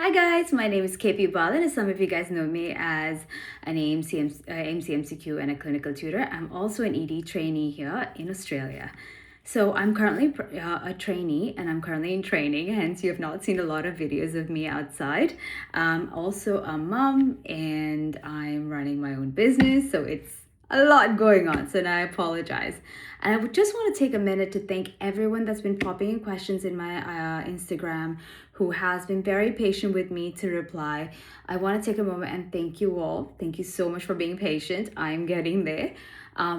Hi guys, my name is KP Bal, and as some of you guys know me as an AMC and a clinical tutor. I'm also an ED trainee here in Australia. So I'm currently a trainee and I'm currently in training, hence you have not seen a lot of videos of me outside. I'm also a mom and I'm running my own business, so it's a lot going on, so now I apologize. And I would just want to take a minute to thank everyone that's been popping in questions in my Instagram, who has been very patient with me to reply. I want to take a moment and thank you all. Thank you so much for being patient. I'm getting there.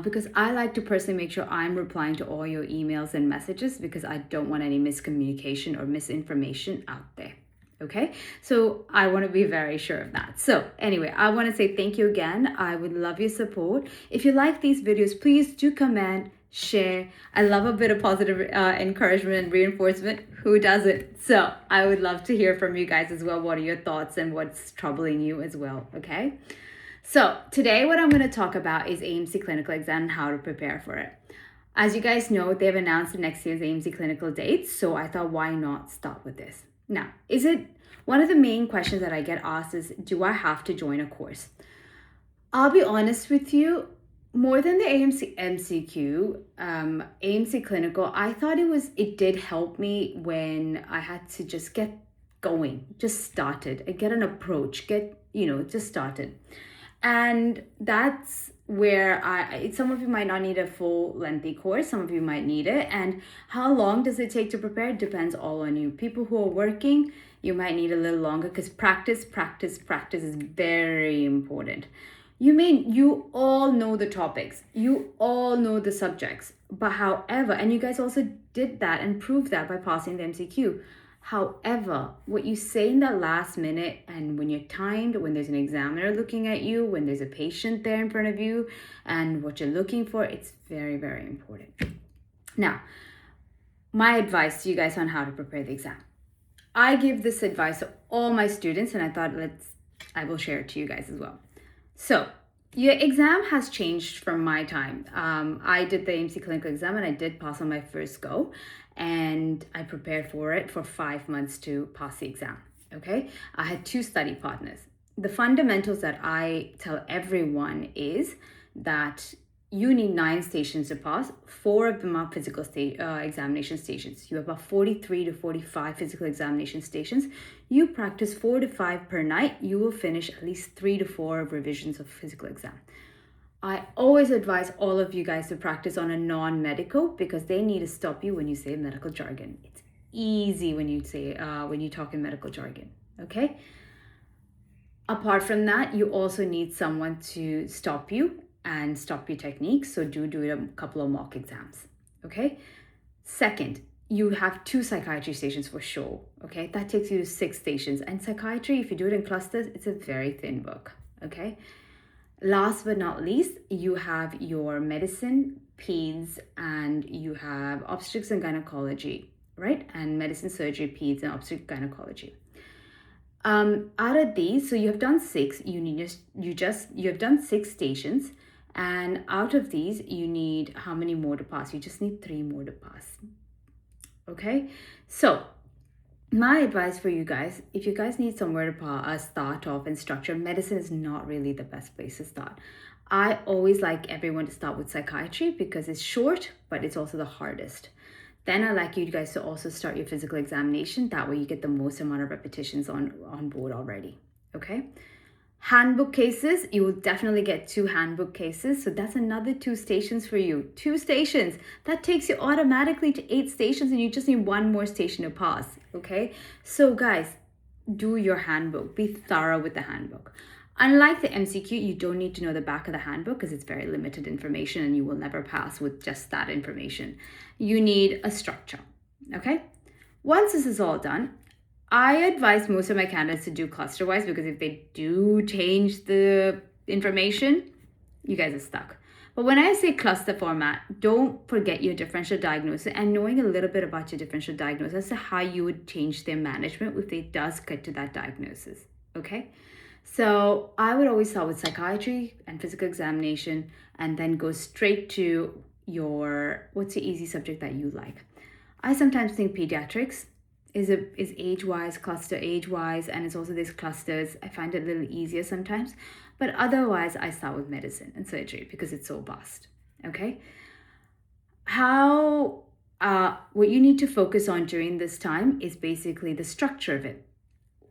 Because I like to personally make sure I'm replying to all your emails and messages because I don't want any miscommunication or misinformation out there. Okay, so I want to be very sure of that. So anyway, I want to say thank you again. I would love your support. If you like these videos, please do comment, share. I love a bit of positive encouragement and reinforcement. Who doesn't? So I would love to hear from you guys as well. What are your thoughts and what's troubling you as well? Okay. So today what I'm going to talk about is AMC clinical exam and how to prepare for it. As you guys know, they've announced the next year's AMC clinical dates, so I thought why not start with this. Now, is it one of the main questions that I get asked is, do I have to join a course? I'll be honest with you, more than the AMC MCQ, AMC clinical, I thought it did help me when I had to just get going, just started, and get an approach, just started. And that's where some of you might not need a full lengthy course, some of you might need it. And how long does it take to prepare? It depends all on you. People who are working, you might need a little longer because practice is very important. You all know the topics, you all know the subjects, but however, and you guys also did that and proved that by passing the MCQ. However, what you say in that last minute and when you're timed, when there's an examiner looking at you, when there's a patient there in front of you, and what you're looking for, it's very, very important. Now, my advice to you guys on how to prepare the exam. I give this advice to all my students, and I thought I will share it to you guys as well. So, your exam has changed from my time. I did the AMC clinical exam and I did pass on my first go, and I prepared for it for 5 months to pass the exam. Okay, I had 2 study partners. The fundamentals that I tell everyone is that you need 9 stations to pass. 4 of them are physical examination stations. You have about 43 to 45 physical examination stations. You practice 4 to 5 per night. You will finish at least 3 to 4 revisions of physical exam. I always advise all of you guys to practice on a non-medical because they need to stop you when you say medical jargon. It's easy when you talk in medical jargon, okay? Apart from that, you also need someone to stop you and stop your techniques. So do a couple of mock exams, okay? Second, you have 2 psychiatry stations for sure, okay? That takes you to 6 stations. And psychiatry, if you do it in clusters, it's a very thin book, okay? Last but not least, you have your medicine, peds, and you have obstetrics and gynecology, right? And medicine, surgery, peds, and obstetrics, gynecology. Out of these, so you have done 6. You have done 6 stations, and out of these, you need how many more to pass? You just need 3 more to pass. Okay, so my advice for you guys, if you guys need somewhere to start off and structure, medicine is not really the best place to start. I always like everyone to start with psychiatry because it's short, but it's also the hardest. Then I like you guys to also start your physical examination. That way you get the most amount of repetitions on board already, okay? Handbook cases, you will definitely get 2 handbook cases. So that's another 2 stations for you. 2 stations. That takes you automatically to 8 stations and you just need 1 more station to pass, okay? So guys, do your handbook. Be thorough with the handbook. Unlike the MCQ, you don't need to know the back of the handbook because it's very limited information and you will never pass with just that information. You need a structure, okay? Once this is all done, I advise most of my candidates to do cluster-wise because if they do change the information, you guys are stuck. But when I say cluster format, don't forget your differential diagnosis and knowing a little bit about your differential diagnosis as to how you would change their management if it does get to that diagnosis, okay? So I would always start with psychiatry and physical examination and then go straight to what's the easy subject that you like. I sometimes think pediatrics is age-wise, cluster age-wise, and it's also these clusters. I find it a little easier sometimes, but otherwise I start with medicine and surgery because it's so vast. Okay, how what you need to focus on during this time is basically the structure of it.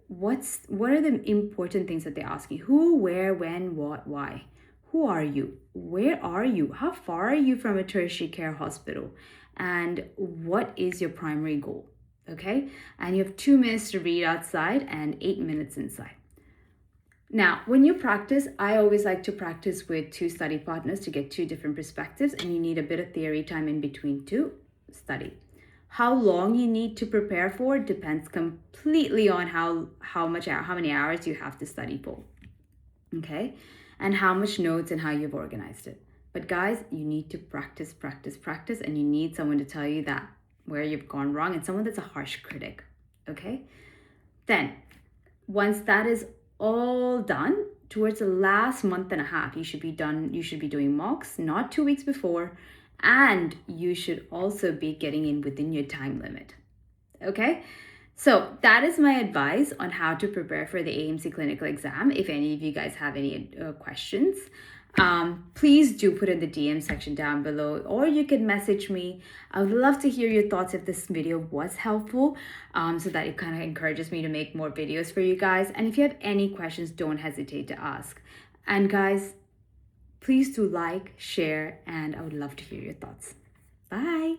What are the important things that they ask you? Who, where, when, what, why? Who are you? Where are you? How far are you from a tertiary care hospital? And what is your primary goal? Okay, and you have 2 minutes to read outside and 8 minutes inside. Now, when you practice, I always like to practice with 2 study partners to get 2 different perspectives, and you need a bit of theory time in between to study. How long you need to prepare for depends completely on how many hours you have to study for. Okay, and how much notes and how you've organized it. But guys, you need to practice, practice, practice, and you need someone to tell you that where you've gone wrong, and someone that's a harsh critic. Okay, then once that is all done, towards the last month and a half, you should be doing mocks, not 2 weeks before, and you should also be getting in within your time limit. Okay, so that is my advice on how to prepare for the AMC clinical exam. If any of you guys have any questions, please do put in the DM section down below, or you can message me. I would love to hear your thoughts if this video was helpful, so that it kind of encourages me to make more videos for you guys. And if you have any questions, don't hesitate to ask. And guys, please do like, share, and I would love to hear your thoughts. Bye.